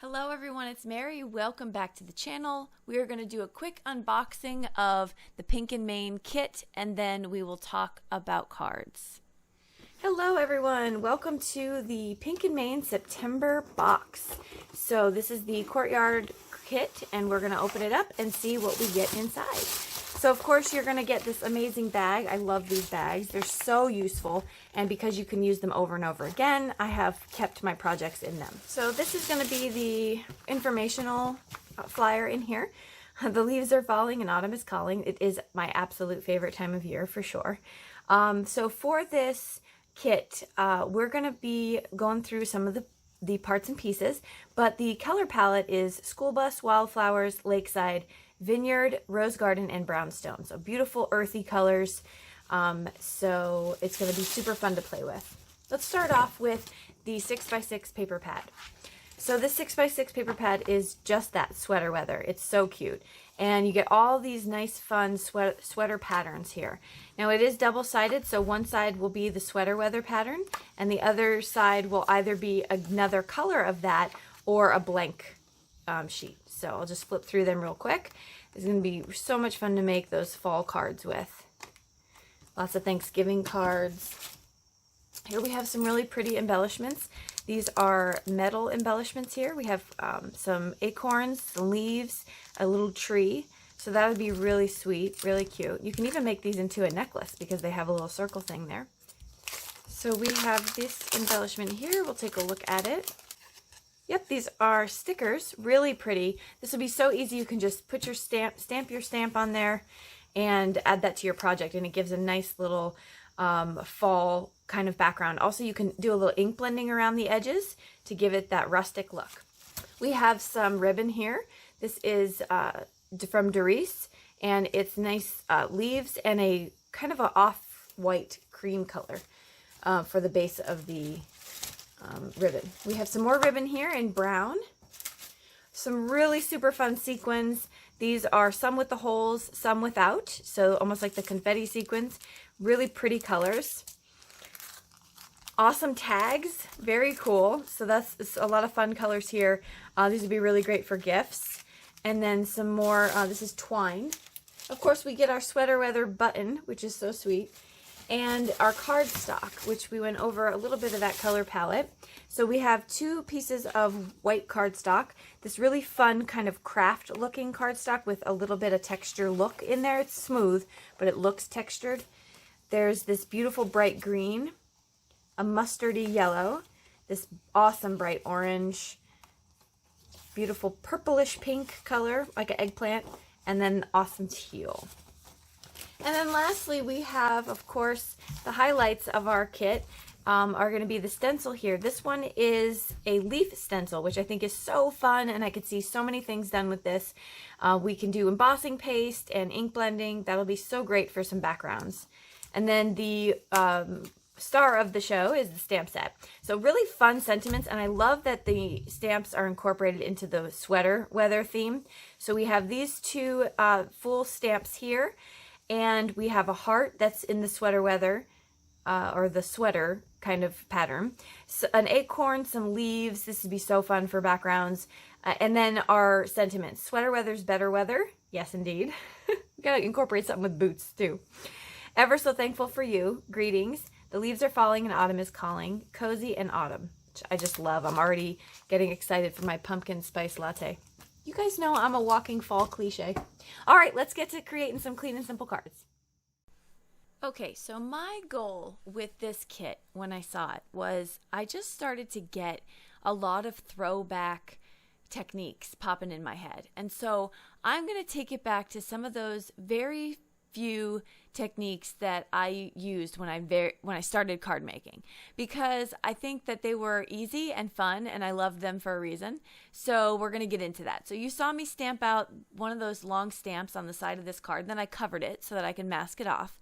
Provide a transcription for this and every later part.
Hello everyone, it's Mary. Welcome back to the channel. We are going to do a quick unboxing of the Pink and Main kit and then we will talk about cards. Hello everyone, welcome to the Pink and Main September box. So this is the Courtyard kit and we're going to open it up and see what we get inside. So of course you're going to get this amazing bag. I love these bags. They're so useful, and because you can use them over and over again, I have kept my projects in them. So this is going to be the informational flyer in here. The leaves are falling and autumn is calling. It is my absolute favorite time of year for sure. So for this kit, we're going to be going through some of the parts and pieces, but the color palette is School Bus, Wildflowers, Lakeside, Vineyard, Rose Garden, and Brownstone. So beautiful earthy colors. So it's going to be super fun to play with. Let's start off with the 6x6 paper pad. So this 6x6 paper pad is just that, sweater weather. It's so cute. And you get all these nice fun sweater patterns here. Now it is double-sided, so one side will be the sweater weather pattern and the other side will either be another color of that or a blank sheet. So I'll just flip through them real quick. It's going to be so much fun to make those fall cards with. Lots of Thanksgiving cards. Here we have some really pretty embellishments. These are metal embellishments here. We have some acorns, some leaves, a little tree. So that would be really sweet, really cute. You can even make these into a necklace because they have a little circle thing there. So we have this embellishment here. We'll take a look at it. Yep, these are stickers, really pretty. This would be so easy. You can just put your stamp your stamp on there and add that to your project, and it gives a nice little fall kind of background. Also, you can do a little ink blending around the edges to give it that rustic look. We have some ribbon here. This is from Doris, and it's nice leaves and a kind of an off-white cream color for the base of the ribbon. We have some more ribbon here in brown. Some really super fun sequins. These are some with the holes, some without, so almost like the confetti sequins. Really pretty colors. Awesome tags, very cool. So that's a lot of fun colors here. These would be really great for gifts. And then some more, this is twine. Of course we get our sweater weather button, which is so sweet. And our cardstock, which we went over a little bit of that color palette. So we have two pieces of white cardstock, this really fun kind of craft looking cardstock with a little bit of texture look in there. It's smooth, but it looks textured. There's this beautiful bright green, a mustardy yellow, this awesome bright orange, beautiful purplish pink color, like an eggplant, and then awesome teal. And then lastly, we have, of course, the highlights of our kit are going to be the stencil here. This one is a leaf stencil, which I think is so fun, and I could see so many things done with this. We can do embossing paste and ink blending. That'll be so great for some backgrounds. And then the star of the show is the stamp set. So really fun sentiments, and I love that the stamps are incorporated into the sweater weather theme. So we have these two full stamps here. And we have a heart that's in the sweater weather, or the sweater kind of pattern. So an acorn, some leaves. This would be so fun for backgrounds. And then our sentiments. Sweater weather's better weather. Yes, indeed. Gotta incorporate something with boots, too. Ever so thankful for you. Greetings. The leaves are falling and autumn is calling. Cozy and autumn, which I just love. I'm already getting excited for my pumpkin spice latte. You guys know I'm a walking fall cliche. All right, let's get to creating some clean and simple cards. Okay, so my goal with this kit when I saw it was I just started to get a lot of throwback techniques popping in my head. And so I'm going to take it back to some of those very few techniques that I used when I started card making, because I think that they were easy and fun and I loved them for a reason. So we're going to get into that. So you saw me stamp out one of those long stamps on the side of this card, then I covered it so that I can mask it off,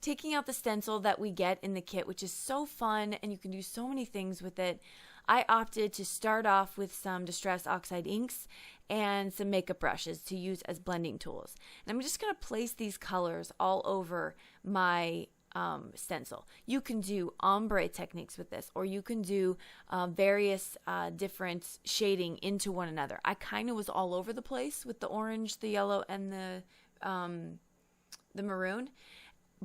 taking out the stencil that we get in the kit, which is so fun and you can do so many things with it. I opted to start off with some Distress Oxide inks and some makeup brushes to use as blending tools. And I'm just going to place these colors all over my stencil. You can do ombre techniques with this, or you can do various different shading into one another. I kind of was all over the place with the orange, the yellow, and the maroon,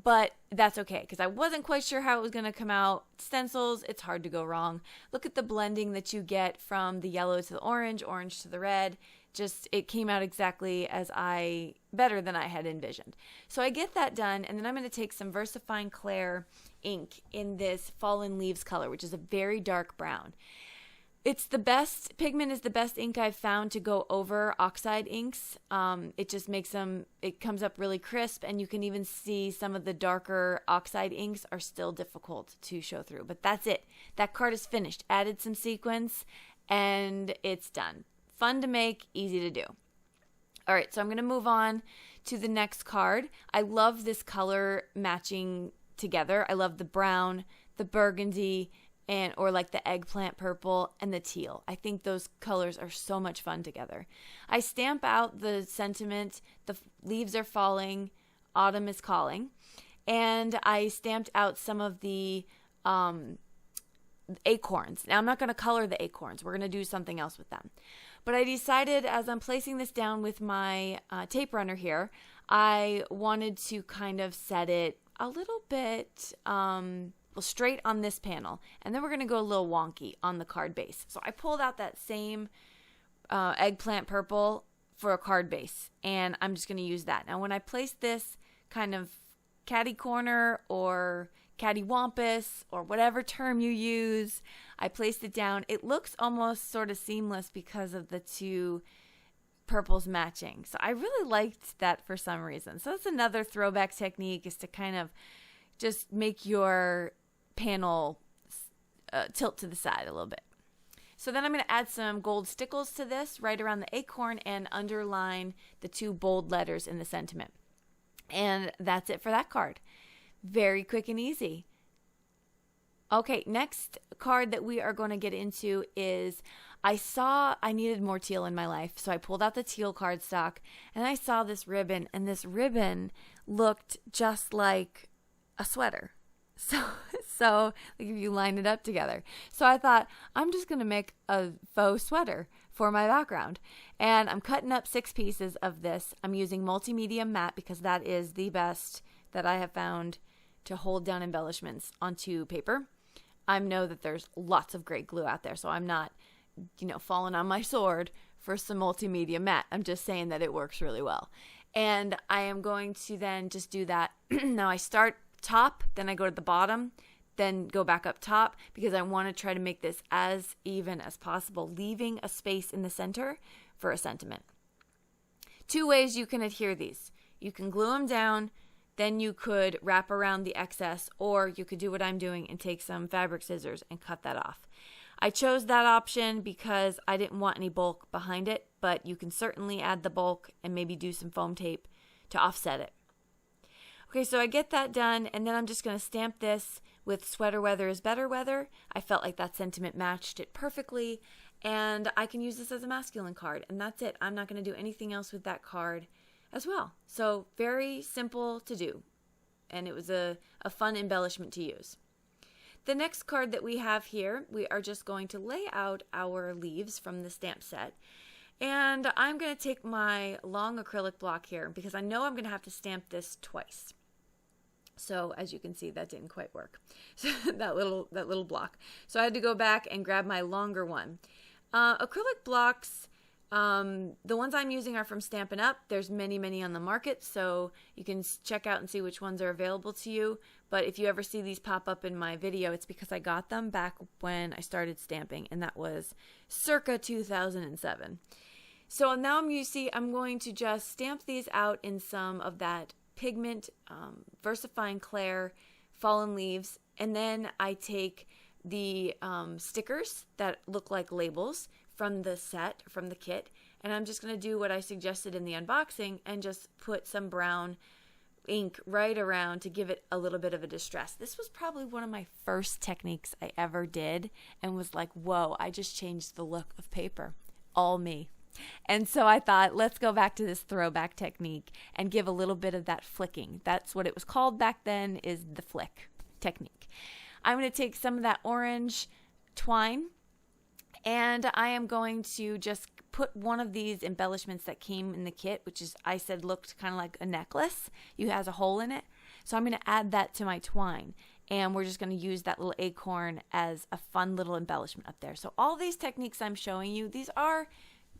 but that's okay because I wasn't quite sure how it was going to come out. Stencils, it's hard to go wrong. Look at the blending that you get from the yellow to the orange, orange to the red. Just, it came out exactly better than I had envisioned. So I get that done, and then I'm going to take some Versafine Clair ink in this Fallen Leaves color, which is a very dark brown. It's the best, pigment is the best ink I've found to go over Oxide inks. It just makes them, it comes up really crisp, and you can even see some of the darker Oxide inks are still difficult to show through. But that's it. That card is finished. Added some sequins, and it's done. Fun to make, easy to do. All right, so I'm going to move on to the next card. I love this color matching together. I love the brown, the burgundy, or like the eggplant purple and the teal. I think those colors are so much fun together. I stamp out the sentiment, the leaves are falling, autumn is calling, and I stamped out some of the acorns. Now I'm not going to color the acorns. We're going to do something else with them. But I decided as I'm placing this down with my tape runner here, I wanted to kind of set it a little bit straight on this panel, and then we're going to go a little wonky on the card base. So I pulled out that same eggplant purple for a card base, and I'm just going to use that. Now when I place this kind of catty corner or cattywampus or whatever term you use, I placed it down. It looks almost sort of seamless because of the two purples matching. So I really liked that for some reason. So that's another throwback technique, is to kind of just make your panel tilt to the side a little bit. So then I'm going to add some gold stickles to this right around the acorn and underline the two bold letters in the sentiment. And that's it for that card. Very quick and easy. Okay, next card that we are going to get into is, I saw I needed more teal in my life, so I pulled out the teal cardstock, and I saw this ribbon, and this ribbon looked just like a sweater. So like if you line it up together. So I thought, I'm just going to make a faux sweater for my background. And I'm cutting up 6 pieces of this. I'm using multimedia matte because that is the best that I have found to hold down embellishments onto paper. I know that there's lots of great glue out there, so I'm not, falling on my sword for some multimedia matte. I'm just saying that it works really well. And I am going to then just do that. Now I start top, then I go to the bottom, then go back up top, because I want to try to make this as even as possible, leaving a space in the center for a sentiment. 2 ways you can adhere these. You can glue them down, then you could wrap around the excess, or you could do what I'm doing and take some fabric scissors and cut that off. I chose that option because I didn't want any bulk behind it, but you can certainly add the bulk and maybe do some foam tape to offset it. Okay, so I get that done, and then I'm just going to stamp this with Sweater Weather is Better Weather. I felt like that sentiment matched it perfectly, and I can use this as a masculine card, and that's it. I'm not going to do anything else with that card as well. So very simple to do, and it was a fun embellishment to use. The next card that we have here, we are just going to lay out our leaves from the stamp set. And I'm going to take my long acrylic block here because I know I'm going to have to stamp this twice. So as you can see, that didn't quite work. So that little block. So I had to go back and grab my longer one. Acrylic blocks, the ones I'm using are from Stampin' Up. There's many on the market, so you can check out and see which ones are available to you. But if you ever see these pop up in my video, it's because I got them back when I started stamping, and that was circa 2007. So now I'm going to just stamp these out in some of that pigment, Versafine Clair, Fallen Leaves, and then I take the stickers that look like labels from the set, from the kit, and I'm just going to do what I suggested in the unboxing and just put some brown ink right around to give it a little bit of a distress. This was probably one of my first techniques I ever did and was like, whoa, I just changed the look of paper. All me. And so I thought, let's go back to this throwback technique and give a little bit of that flicking. That's what it was called back then, is the flick technique. I'm going to take some of that orange twine, and I am going to just put one of these embellishments that came in the kit, which is, I said, looked kind of like a necklace. It has a hole in it. So I'm going to add that to my twine, and we're just going to use that little acorn as a fun little embellishment up there. So all these techniques I'm showing you, these are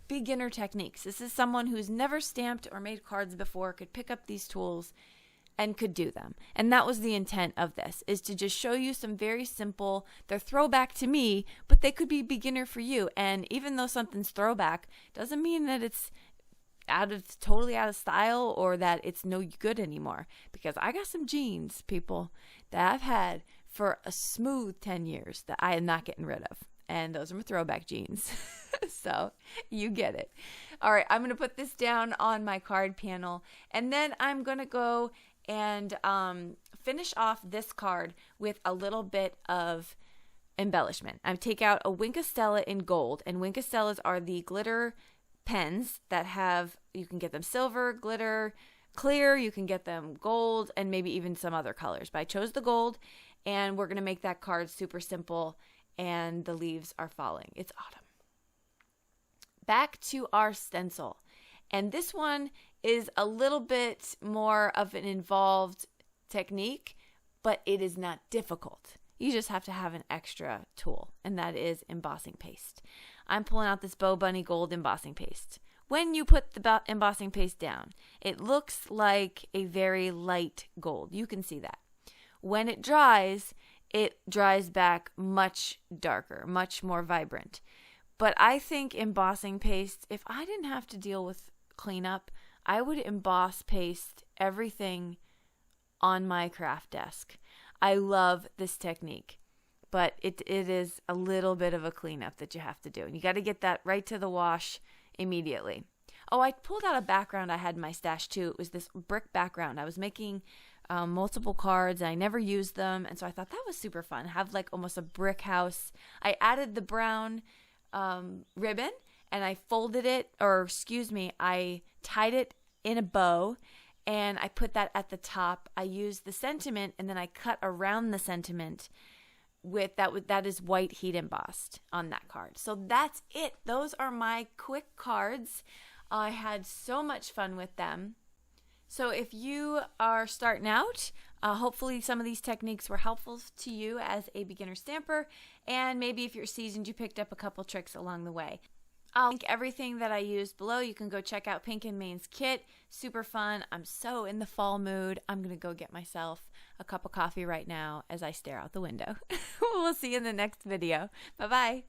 beginner techniques. This is someone who's never stamped or made cards before, could pick up these tools and could do them. And that was the intent of this, is to just show you some very simple, they're throwback to me, but they could be beginner for you. And even though something's throwback, doesn't mean that it's totally out of style or that it's no good anymore. Because I got some jeans, people, that I've had for a smooth 10 years that I am not getting rid of. And those are my throwback jeans. So you get it. All right, I'm going to put this down on my card panel, and then I'm going to go and finish off this card with a little bit of embellishment. I take out a Wink of Stella in gold, and Wink of Stellas are the glitter pens that have, you can get them silver, glitter, clear, you can get them gold, and maybe even some other colors. But I chose the gold, and we're going to make that card super simple, and the leaves are falling. It's autumn. Back to our stencil. And this one is a little bit more of an involved technique, but it is not difficult. You just have to have an extra tool, and that is embossing paste. I'm pulling out this Bo Bunny Gold embossing paste. When you put the embossing paste down, it looks like a very light gold. You can see that. When it dries back much darker, much more vibrant. But I think embossing paste, if I didn't have to deal with cleanup, I would emboss paste everything on my craft desk. I love this technique, but it is a little bit of a cleanup that you have to do. And you got to get that right to the wash immediately. Oh, I pulled out a background I had in my stash too. It was this brick background. I was making multiple cards, and I never used them, and so I thought that was super fun. Have like almost a brick house. I added the brown ribbon, and I folded it, I tied it in a bow, and I put that at the top. I used the sentiment, and then I cut around the sentiment with that is white heat embossed on that card. So that's it. Those are my quick cards. I had so much fun with them. So if you are starting out, hopefully some of these techniques were helpful to you as a beginner stamper, and maybe if you're seasoned, you picked up a couple tricks along the way. I'll link everything that I used below. You can go check out Pink and Main's kit. Super fun. I'm so in the fall mood. I'm going to go get myself a cup of coffee right now as I stare out the window. We'll see you in the next video. Bye-bye.